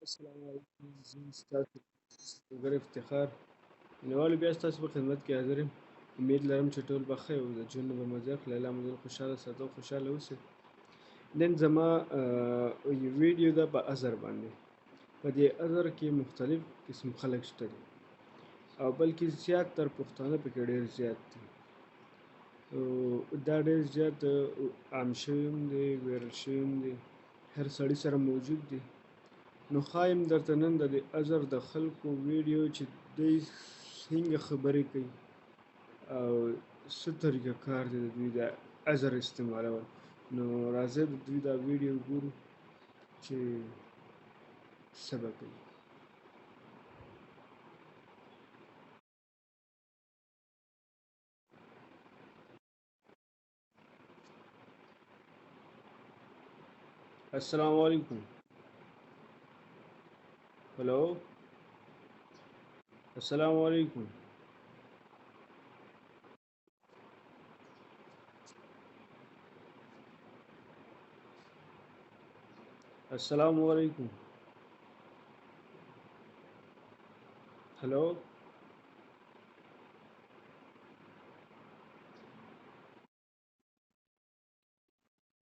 السلام علیکم زه ستاسو ملګری افتخار نوال بیا ستاسو په خدمت کې حاضر یم. امید لرم چې ټول به ښه او د ژوند به مزه اخلئ. الله مو تل خوشحاله ساتي او خوشحاله اوسئ. نن زما یو ویډیو ده په عذر باندې. په دې عذر کې مختلف قسم خلک شته دي او بلکې زیات تر پښتانه پکې ډېر زیات دي. دا ډېر زیات عام شوي هم دي، ویرل شوي هم دي، هر سړي سره موجود دي. نو ښایم درته نن د دې عذر د خلکو ویډیو چې دوی څنګه خبرې کوي او څه طریقه کار دی د دوی د عذر استعمالول. نو راځئ د دوی دا ویډیو وګورو چې څه به کوي. السلام علیکم. هلو، السلام علیکم. السلام علیکم. هلو،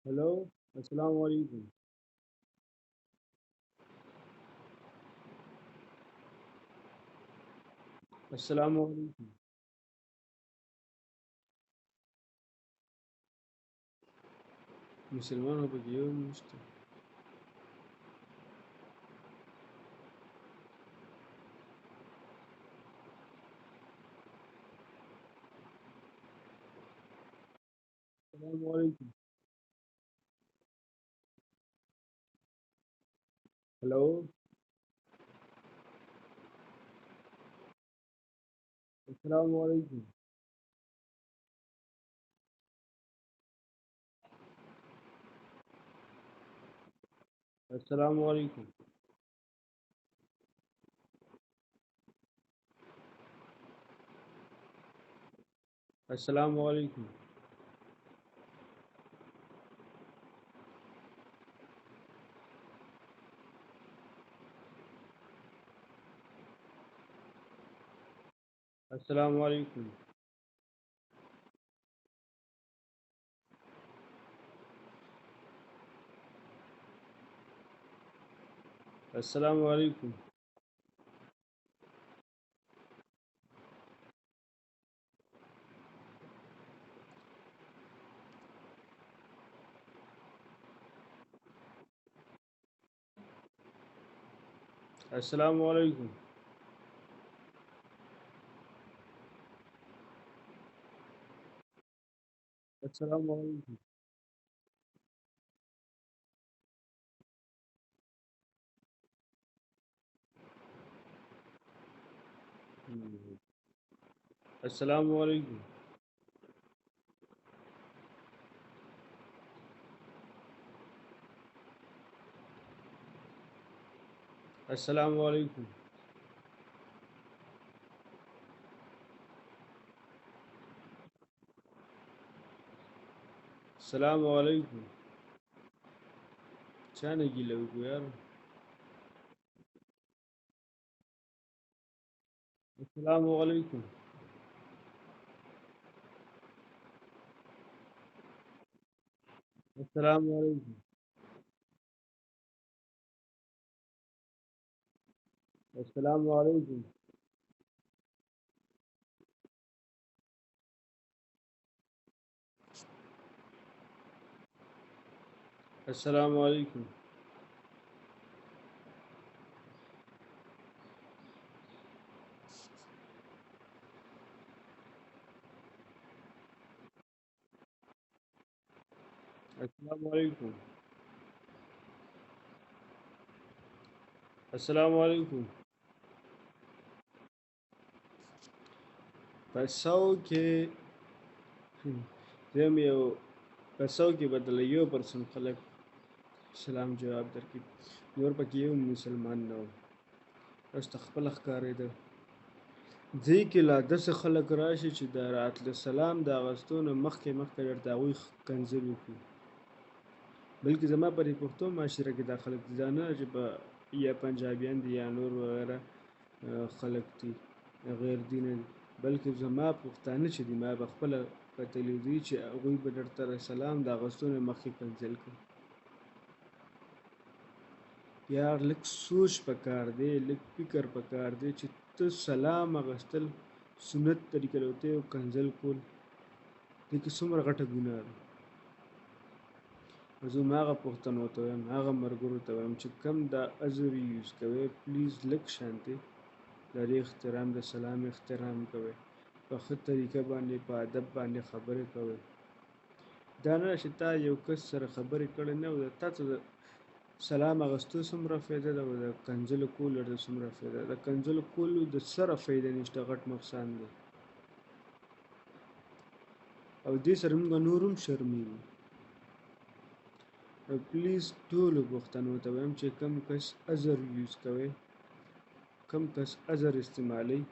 هلو، السلام علیکم. السلام علیکم. مسلمان خو پکې یو هم نشته. السلام علیکم. هلو، السلام علیکم. السلام علیکم. السلام علیکم. السلام علیکم. السلام علیکم. السلام علیکم. السلام علیکم. السلام علیکم. السلام علیکم. السلام علیکم. چا نه ګیله وکړو یار. السلام علیکم. السلام علیکم. السلام علیکم. السلام علیکم. السلام علیکم. السلام علیکم. په 100 کې زه یم یو په 100 کې به درله 1% خلک سلام جواب درکړي. نور پکې یو مسلمان نه و. اوس ته خپله ښکارېده. دې کې لا داسې خلک راشي چې د راتله سلام د اغوستو نه مخکې درته هغوی ښکنځل وکړي. بلکې زما په دې پښتو معاشره کې دا خلک دي، دا نه چې په یا پنجابیان دي یا نور وغیره خلک دي غیر دینه دي، بلکې زما پښتانه چې دي ما به خپله کتلي دي چې هغوی به درته سلام د اغوستو نه مخکې کنځل کوي. یار لږ سوچ پکار دی، لږ فکر پکار دی چې ته سلام اغوستل سنت طریقه لوتی او کنځل کول دې کې څومره غټه ګناه ده. زه هغه پښتنو ته وایم، هغه ملګرو ته وایم چې کم دا عذر یوز کوئ پلیز لږ شانتې د دې احترام د سلام احترام کوئ، په ښه طریقه باندې په ادب باندې خبرې کوئ. دا نه چې تا یو کس سره خبرې کړې نه او تا ته د سلام اغوستو څومره فایده ده او د کنځلو کولو ورته څومره فایده ده. د کنځلو کولو د سره فایده نشته، غټ نقصان دی او دې سره موږ نور هم شرمېږو. پلیز ټولو پښتنو ته وایم چې کم کس عذر یوز کوئ، کم کس عذر استعمالوي،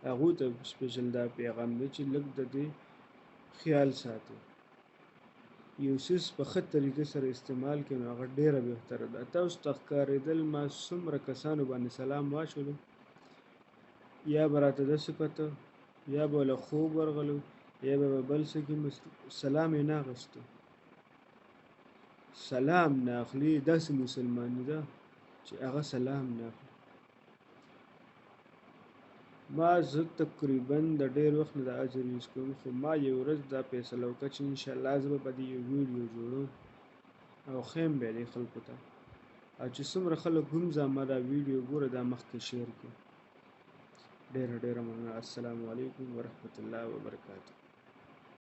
هغوی ته سپیشل دا پیغام دی چې لږ د دې خیال ساتئ. یو څیز په ښه طریقې سره استعمال کړئ نو هغه ډېره بهتره ده. تاسو ته ښکارېدل ما څومره کسانو باندې سلام واچولو، یا به راته داسې کته، یا به له خوب ورغلو، یا به بل څه کې سلام یې نه اخیسته. سلام نه اخلي داسې مسلماني ده چې هغه سلام نه اخلي. زه تقریبا د ډېر وخت نه د عذر یوز کوم، خو ما یو ورځ دا فیصله وکړه چې انشاءالله زه به په دې یو ویډیو جوړوم او ښیم به یې دې خلکو ته، او چې څومره خلک هم زما دا ویډیو ګوره دا مخکې شیر کړي. ډېره مننه. السلام علیکم ورحمة الله وبرکاته.